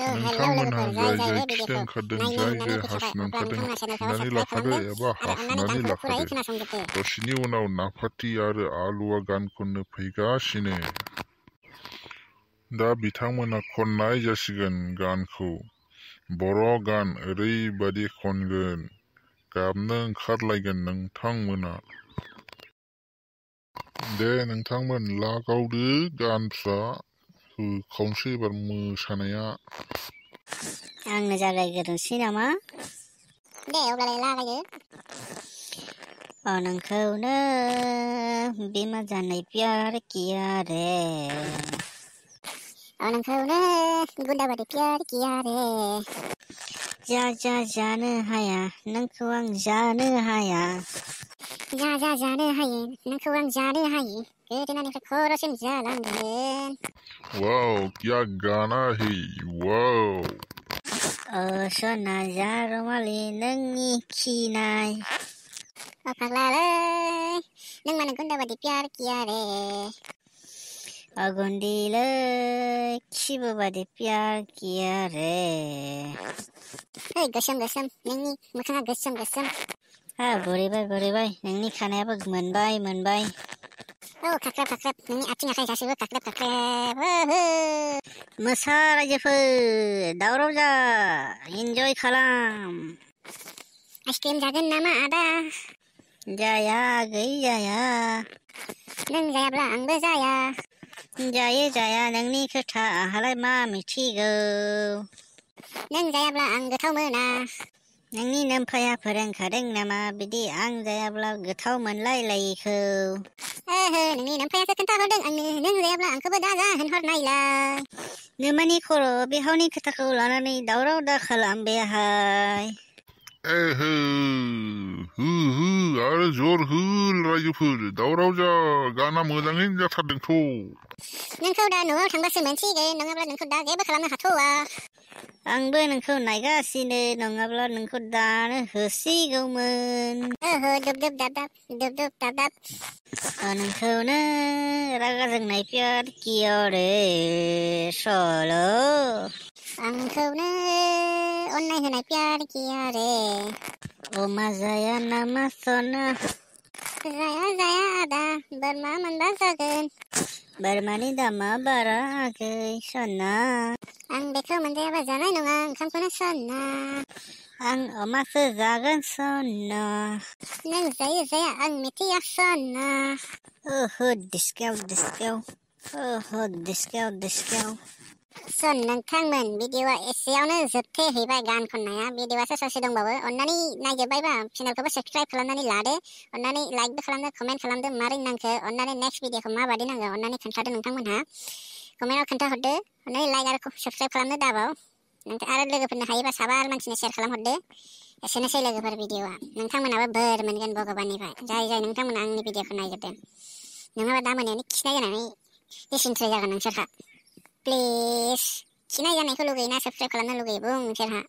नोंथांमोनहा जाय जाय खिनो ओंखारदों जाय जाय हासुनो ओंखारदों खिनानै लाखादो एबा हासुनानै लाखादो दसेनि उनाव नाफाति आरो आलुआ गान खननो फैगासिनो। दा बिथांमोना खननाय जासिगोन गानखौ। बर' गान ओरैबादि खनगोन गाबनो ओंखारलायगोन नोंथांमोना। दे नोंथांमोन लागावदो गानफ्रा होखावसै एबार मोसानाया। आंनो जागायग्रोनोसै नामा? दे अब्लालाय लागायदो। नोंखौनो बिमा जानाय प्यार किया रे। नोंखौनो गुन्दा बादि प्यार किया रे। जा जानो हाया नोंखौ आं जानो हाया। जा जानो हायो नोंखौ आं जानो हायो गोदोनानिफ्राय खर'सिम जालांगोन। वाव क्या गाना है वाव। सना जारमालि नोंनि खिनाय। फाग्लालै नों मानो गुन्दा बादि प्यार किया रे। गुन्दिलै खिबु बादि प्यार किया रे। गोसोम गोसोम नोंनि मोखाङा गोसोम गोसोम। बुरिबाय नोंनि खानायाबो मोनबाय। खाख्रेब खाख्रेब नोंनि आथिं आखाइ गासैबो खाख्रेब खाख्रेब। मोसा रायजोफोर दावराव जा इन्जय खालाम। आइसक्रिम जागोन नामा आदा? जाया आगै जाया। नों जायाब्ला आंबो जाया। जाया नोंनि खोथा आंहालाय मा मिथिगौ। नों जायाब्ला आं गोथाव मोना। नोंनि नोमफाया फोरोंखादों नामा बिदि आं जायाब्ला गोथाव मोनलायलायिखौ? नोंनि नोमफायासो खोन्थाहरदों आंनो नों जायाब्ला आंखौबो दाजा होनहरनायलाय। नोमानि खर' बिहावनि खोथाखौ लानानै दावराव दा खालाम बेहाय। हो आरो जर हो रायजोफोर दावराव जा गाना मोजाङैनो जाथारदोंथ'। नोंखौ दा न'आव थांबासो मोनसिगोन नङाब्ला नोंखौ दा जेबो खालामनो हाथ'वा। आंबो नोंखौ नायगासिनो नङाब्ला नोंखौ दानो होसिगौमोन। दुब दुब दाब दाब। नोंखौनो रागा जोंनाय प्यार किया रे सल'। आंखौनो अननाय होनाय प्यार किया रे। अमा जाया नामा सना? जाया आदा बोरमा मोनबा जागोन। बोरमानि दामा बारा आगै सना। आं बेखौ मोनजायाबा जानाय नङा ओंखामखौनो सना। आं अमासो जागोन सना। नों जाया आं मिथिया सना। दिसकेव। सन नोंथांमोन भिडिअआ एसेयावनो जोबथेहैबाय गान खननाया। भिडिअआसो ससे दंबावो अन्नानै नायजोब्बायबा चेनेलखौबो साबस्क्राइब खालामनानै लादो। अन्नानै लाइकबो खालामदो कमेन्ट खालामदो मारै नांखो अन्नानै नेक्स्ट भिडिअखौ माबादि नांगौ अन्नानै खोन्थादो नोंथांमोनहा कमेन्टआव खोन्थाहरदो। अन्नानै लाइक आरो साबस्क्राइब खालामनो दाबाव आरो लोगोफोरनो हायोबा साबा मानसिनो शेयार खालामहरदो। एसेनोसै लोगोफोर भिडिअआ नोंथांमोनाबो बोर मोनगोन भगबाननिफ्राय जाय नांथांमोना आंनि भिडिअखौ नायजोबदों। नङाबा दा मोनायावनो खिनाय जानानै दिसेन्ट्रि जागोन नोंसोरहा। प्लिज खिनाय जानायखौ लुगैयोना साबस्क्राइब खालामनो लुगैयो बुं नोंसोरहा।